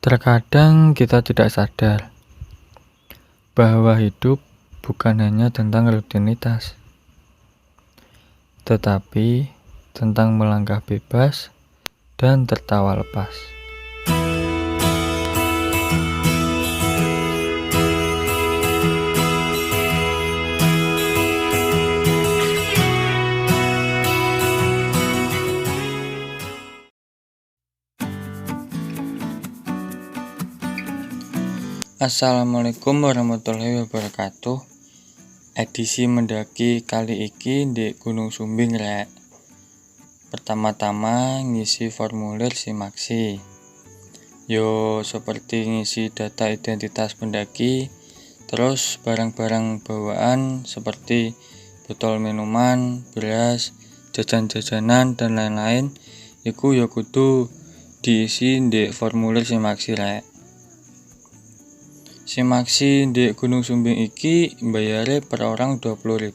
Terkadang kita tidak sadar bahwa hidup bukan hanya tentang rutinitas, tetapi tentang melangkah bebas dan tertawa lepas. Assalamualaikum warahmatullahi wabarakatuh. Edisi mendaki kali iki di Gunung Sumbing rek. Pertama-tama ngisi formulir Simaksi. Yo seperti ngisi data identitas pendaki, terus barang-barang bawaan seperti botol minuman, beras, jajan-jajanan dan lain-lain iku yo kudu diisi di formulir Simaksi rek. Simaksi di Gunung Sumbing iki bayare per orang 20.000.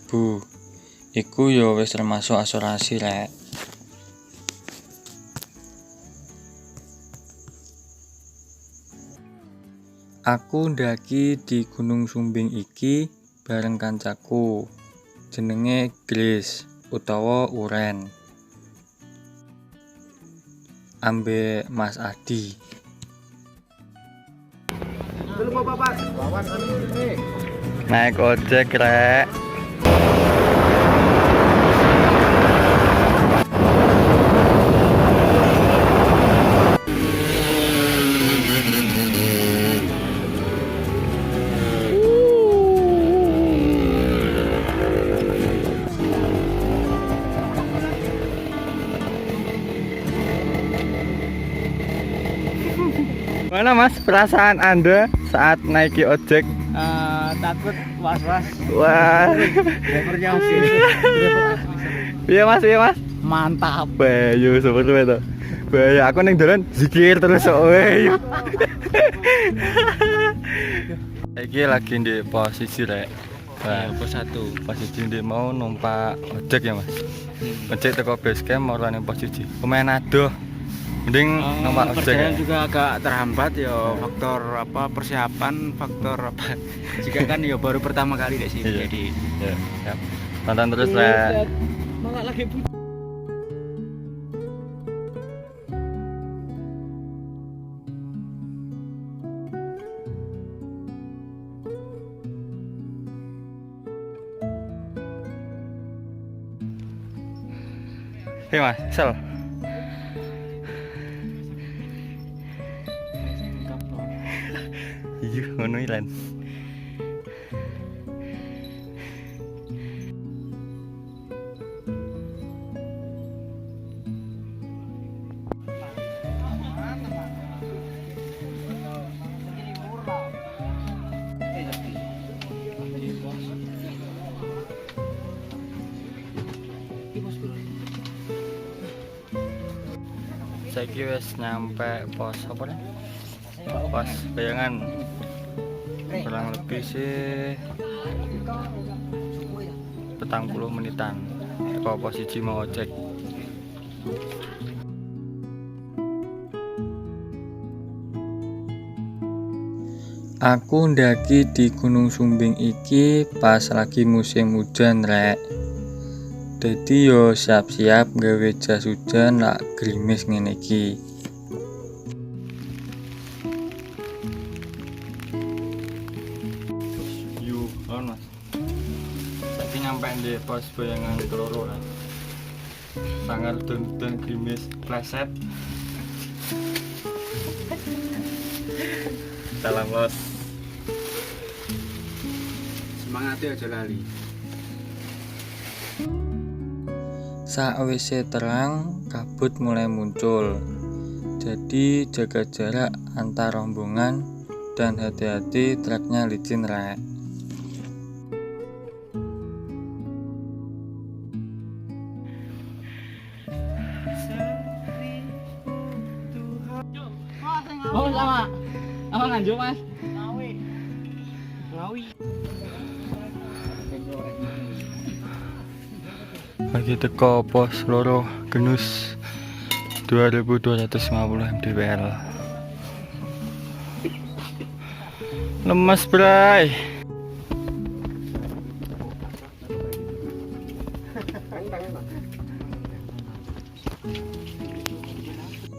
Iku ya wis termasuk asuransi rek. Aku ndaki di Gunung Sumbing iki bareng kancaku. Jenenge Grace utawa Uren. Ambe Mas Adi. Naik ojek rek. Mana Mas perasaan Anda saat naiki ojek? Takut, was-was. Wah. Drivernya oke. Iya Mas. Mantap. Bayu seperti itu. Bayu aku neng dolan zikir terus wae. Iki lagi di posisi rek. Nah, Pos 1. posisi di mau numpak ojek ya Mas. Ojek teko base camp mau ning pos 1. Pemain adoh. Mending numpak ojek. Perjalanan juga agak terhambat ya, faktor apa persiapan, faktor apa. Jika kan ya baru pertama kali di sini. Iya. Jadi Ya, siap. Tonton terus rek. malah lagi Hei Mas, sel. Iya, ngono iki lan. Saiki wis nyampe pos apa nih? Pos bayangan kurang lebih sih 40 menitan ke posisi mau ojek. Aku ndaki di Gunung Sumbing iki pas lagi musim hujan rek. Dadi yo siap-siap gawe jas hujan lak gerimis ngene iki. Yo, Mas. Saiki nyampe di pos bayangan keloro rek. Sangat dan gerimis pleset. Salam bos. semangatnya aja lali. Sakwise terang, kabut mulai muncul. Jadi jaga jarak antar rombongan dan hati-hati treknya licin rek. Oh sama. Apa nganjuk Mas? Ngawi. Lagi teko pos loro Genus 2250 mdpl. Lemes, Bray.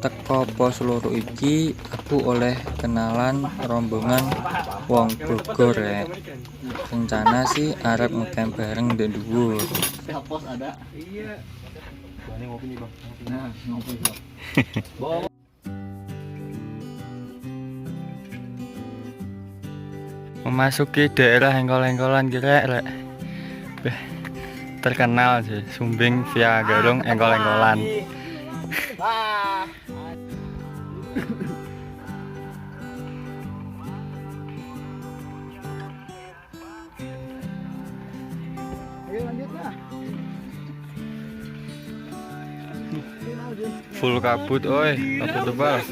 Teko pos loro iki aku oleh kenalan rombongan wong Bogor rek. Rencana sih arep ngecamp bareng ndek dhuwur. Pos ada. Iya. Ini ngopi nih, Bang. Nah, ngopi, Bang. Memasuki daerah engkol-engkolan kirek rek. Terkenal sih Sumbing via Garung engkol-engkolan. Ayo lanjut lah. Full kabut, oi, kabut tebal.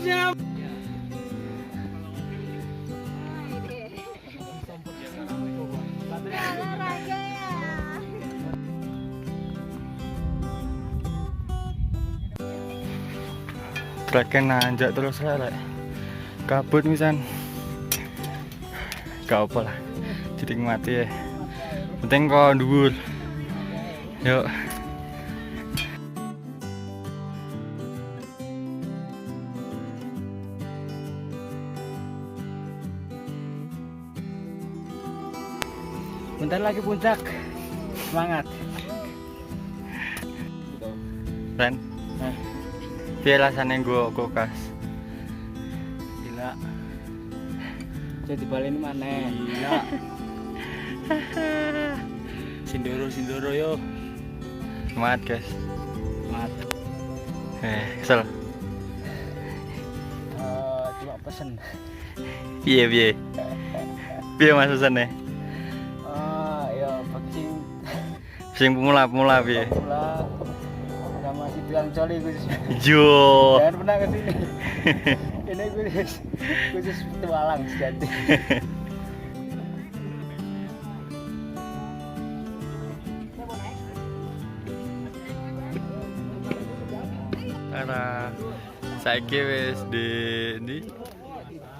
Treknya nanjak terus rek. Kabut misan. Gak apa lah. Jadi mati ya. Penting kok dhuwur. Yuk. Bentar lagi puncak. Semangat. Ren. Piye rasane nggo kulkas? Gila. Jadi balen mana? Gila. Sindoro yo. Semangat, guys. Semangat. Kesel. Cuma pesen. Piye? Piye Mas pesane? Ya vaksin. Sing pemula piye? Pula sama si Bilang Coli Gus. Jo. Jangan pernah ke sini. Ini khusus petualang sejati. Karena saiki wis di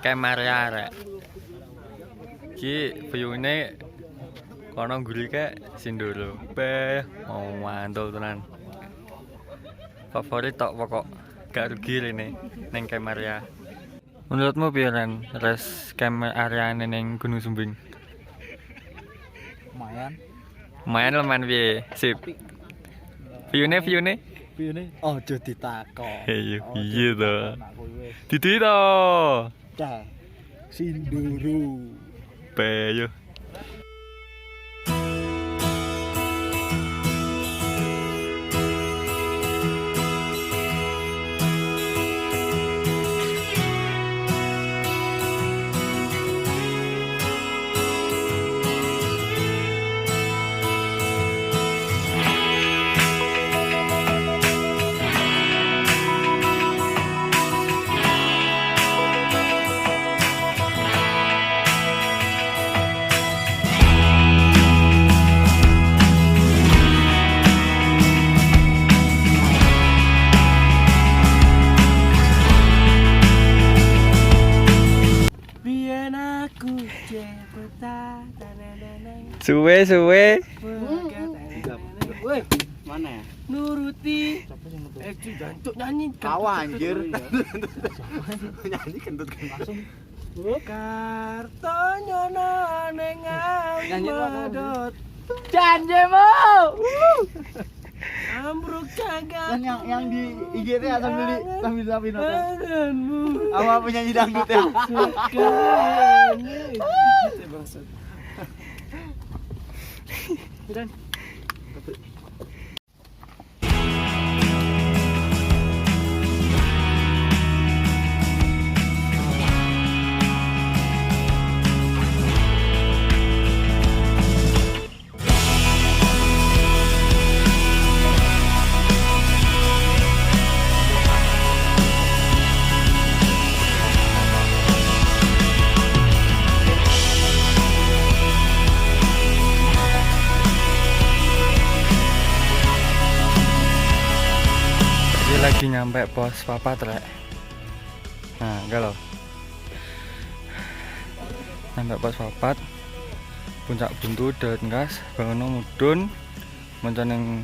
Kemaria rek. Ki view-ne kono guri kek Sindoro. Mau mantul tenan. Favorit tok pokok gak rugi rene ning Kemaria. Menurutmu piye Ren? Res Kemaria ning Gunung Sumbing? Lumayan leman piye? Sip. View-ne? Ojo ditakon. Iya to. Didi to. Cah. Sindoro. Yo. Suwe. Woi, mana ya? Nuruti. Jancuk nyanyi. Kawa anjir. Nyanyi kentut langsung. Kartonya neng amadot. Janjemu. Ambruk jagat. Kan yang di IG teh sambil nonton. Apa penyanyi dangdut ya? Dan lagi nyampe pos papat rek. Nah, galau. sampai pas papat puncak buntu darat ngas bangun mudun mencaneng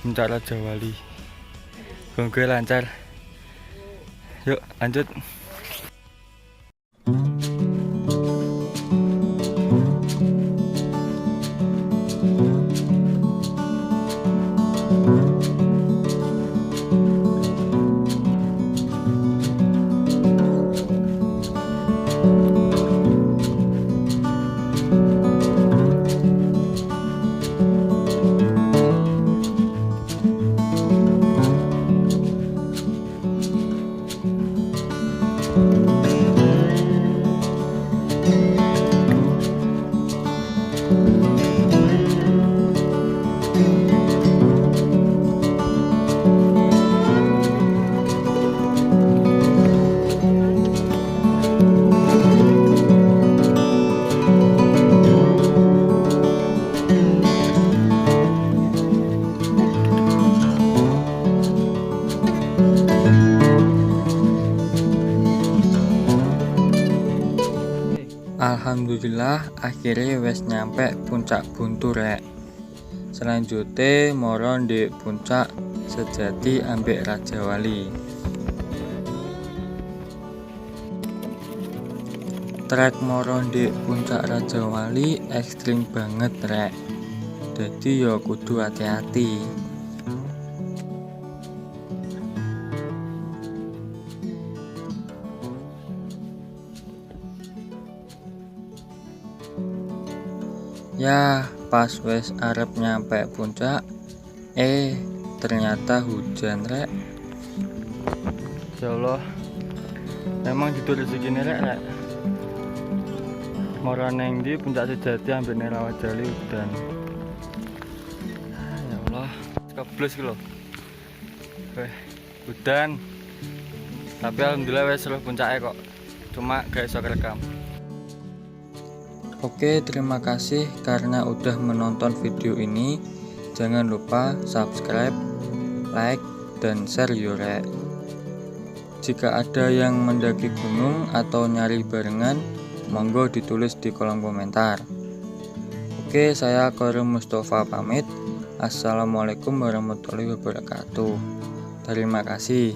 puncak Raja Wali. Gue lancar. Yuk lanjut. Alhamdulillah akhirnya wes nyampe puncak buntu rek. Selanjutnya moro di puncak sejati ambek Raja Wali. Trek moro di puncak Raja Wali ekstrim banget rek. Jadi yo kudu hati-hati. Ya, pas wes arep nyampe puncak, ternyata hujan rek. Ya Allah, emang gitu rezeki rek. Mora neng di puncak sejati ambil Rawajali hujan. Ya Allah, keblus gitu loh. Hujan. Tapi alhamdulillah wes seluruh puncaknya kok. Cuma gak iso rekam. Oke, terima kasih karena udah menonton video ini. Jangan lupa subscribe, like, dan share yore. Jika ada yang mendaki gunung atau nyari barengan, monggo ditulis di kolom komentar. Oke, saya Korum Mustafa pamit. Assalamualaikum warahmatullahi wabarakatuh. Terima kasih.